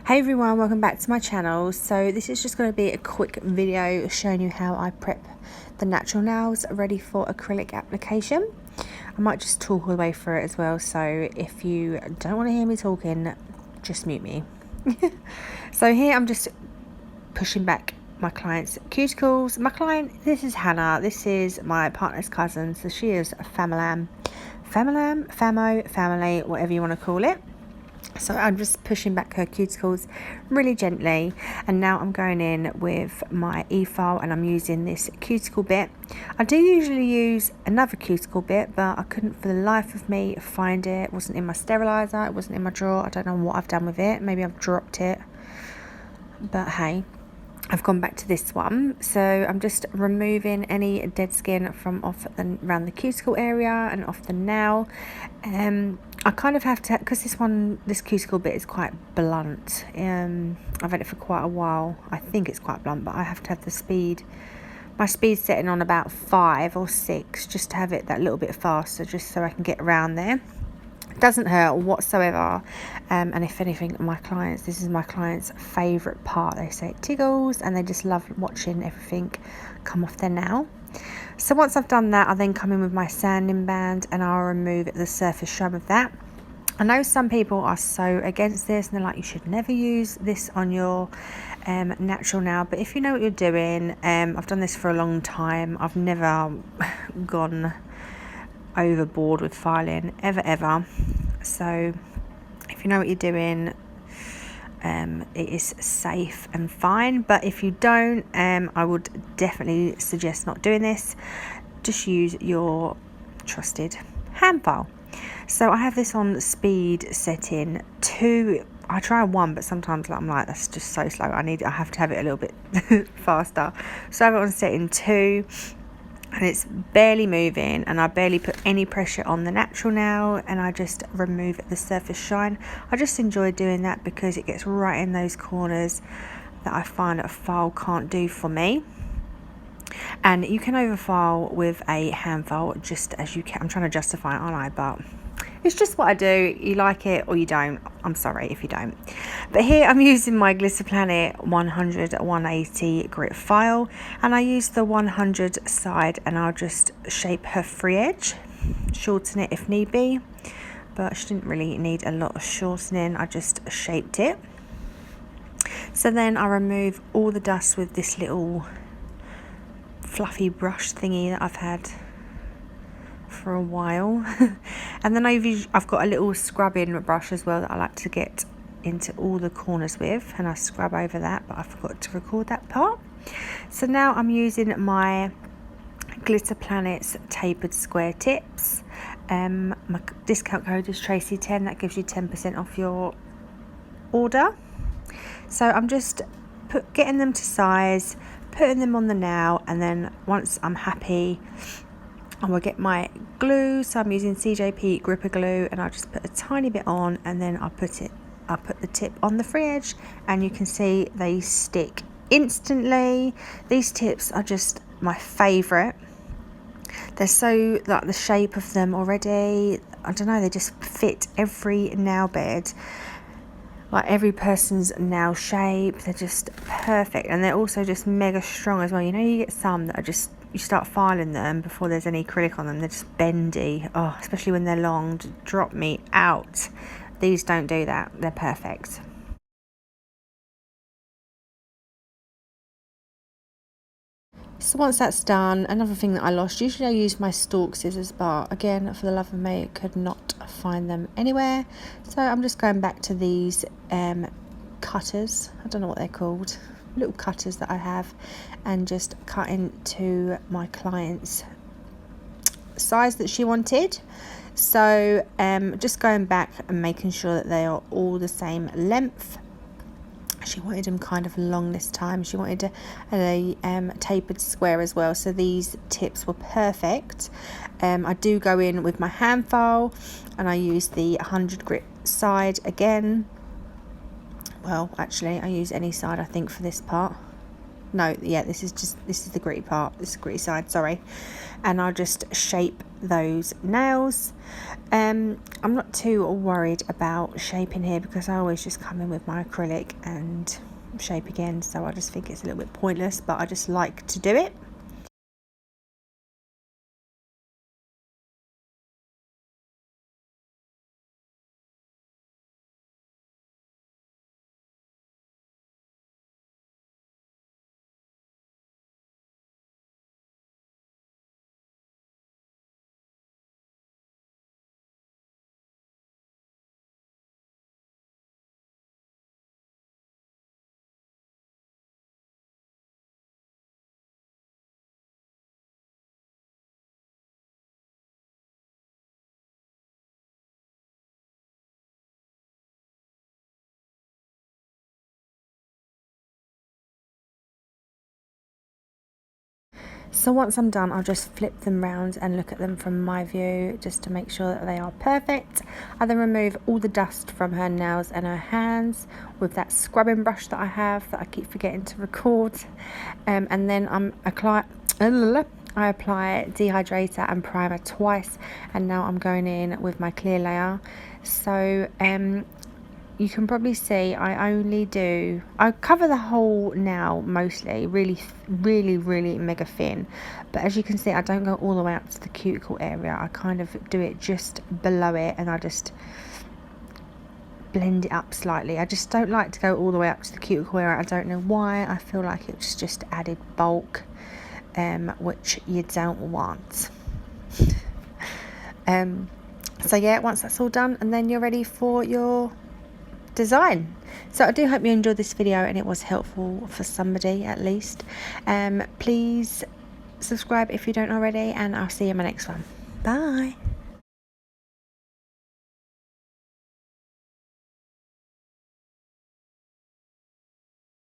Hey everyone, welcome back to my channel. So this is just going to be a quick video showing you how I prep the natural nails ready for acrylic application. I might just talk all the way through it as well, so if you don't want to hear me talking, just mute me. So here I'm just pushing back my client's cuticles. My client, this is Hannah, this is my partner's cousin, so she is a family, whatever you want to call it. So I'm just pushing back her cuticles really gently, and now I'm going in with my e-file and I'm using this cuticle bit. I do usually use another cuticle bit, but I couldn't for the life of me find it. It wasn't in my sterilizer, it wasn't in my drawer. I don't know what I've done with it. Maybe I've dropped it, but hey, I've gone back to this one. So I'm just removing any dead skin from around the cuticle area and off the nail. I kind of have to, because this cuticle bit is quite blunt. I've had it for quite a while. I think it's quite blunt, but I have to have my speed setting on about 5 or 6, just to have it that little bit faster, just so I can get around there. It doesn't hurt whatsoever, and if anything, this is my client's favourite part. They say it tickles, and they just love watching everything come off their nail. So once I've done that, I'll then come in with my sanding band and I'll remove the surface shine of that. I know some people are so against this and they're like, you should never use this on your natural nail, but if you know what you're doing, I've done this for a long time. I've never gone overboard with filing ever. So if you know what you're doing, it is safe and fine. But if you don't, I would definitely suggest not doing this. Just use your trusted hand file. So I have this on speed setting 2. I try 1, but sometimes I'm like, that's just so slow. I have to have it a little bit faster. So I have it on setting 2. And it's barely moving, and I barely put any pressure on the natural nail, and I just remove the surface shine. I just enjoy doing that because it gets right in those corners that I find a file can't do for me. And you can overfile with a hand file just as you can. I'm trying to justify it, aren't I? But it's just what I do. You like it or you don't. I'm sorry if you don't. But here I'm using my Glitter Planet 100-180 grit file, and I use the 100 side, and I'll just shape her free edge, shorten it if need be, but she didn't really need a lot of shortening. I just shaped it. So then I remove all the dust with this little fluffy brush thingy that I've had for a while. And then I've got a little scrubbing brush as well that I like to get into all the corners with, and I scrub over that, but I forgot to record that part. So now I'm using my Glitter Planet's tapered square tips. My discount code is Tracy10. That gives you 10% off your order. So I'm just getting them to size, putting them on the nail, and then once I'm happy, I will get my glue. So I'm using CJP gripper glue, and I'll just put a tiny bit on, and then I'll put the tip on the free edge, and you can see they stick instantly. These tips are just my favourite. They're so, like, the shape of them already, I don't know, they just fit every nail bed, like every person's nail shape. They're just perfect, and they're also just mega strong as well. You know, you get some that are just, you start filing them before there's any acrylic on them, they're just bendy. Oh, especially when they're long, just drop me out. These don't do that. They're perfect. So once that's done, another thing that I lost, usually I use my stalk scissors, but again, for the love of me, I could not find them anywhere. So I'm just going back to these cutters. I don't know what they're called. Little cutters that I have, and just cutting to my client's size that she wanted. So just going back and making sure that they are all the same length. She wanted them kind of long this time. She wanted a tapered square as well, so these tips were perfect. I do go in with my hand file, and I use the 100 grit side again. Well, actually, I use any side, I think, for this part. No, yeah, this is the gritty part. This is the gritty side, sorry. And I'll just shape those nails. I'm not too worried about shaping here because I always just come in with my acrylic and shape again, so I just think it's a little bit pointless, but I just like to do it. So once I'm done, I'll just flip them round and look at them from my view just to make sure that they are perfect. I then remove all the dust from her nails and her hands with that scrubbing brush that I have that I keep forgetting to record. And then I apply dehydrator and primer twice, and now I'm going in with my clear layer. So you can probably see I cover the whole nail mostly, really mega thin, but as you can see I don't go all the way up to the cuticle area. I kind of do it just below it and I just blend it up slightly. I just don't like to go all the way up to the cuticle area. I don't know why. I feel like it's just added bulk, which you don't want. So yeah, once that's all done, and then you're ready for your design. So I do hope you enjoyed this video and it was helpful for somebody at least. Please subscribe if you don't already, and I'll see you in my next one. Bye.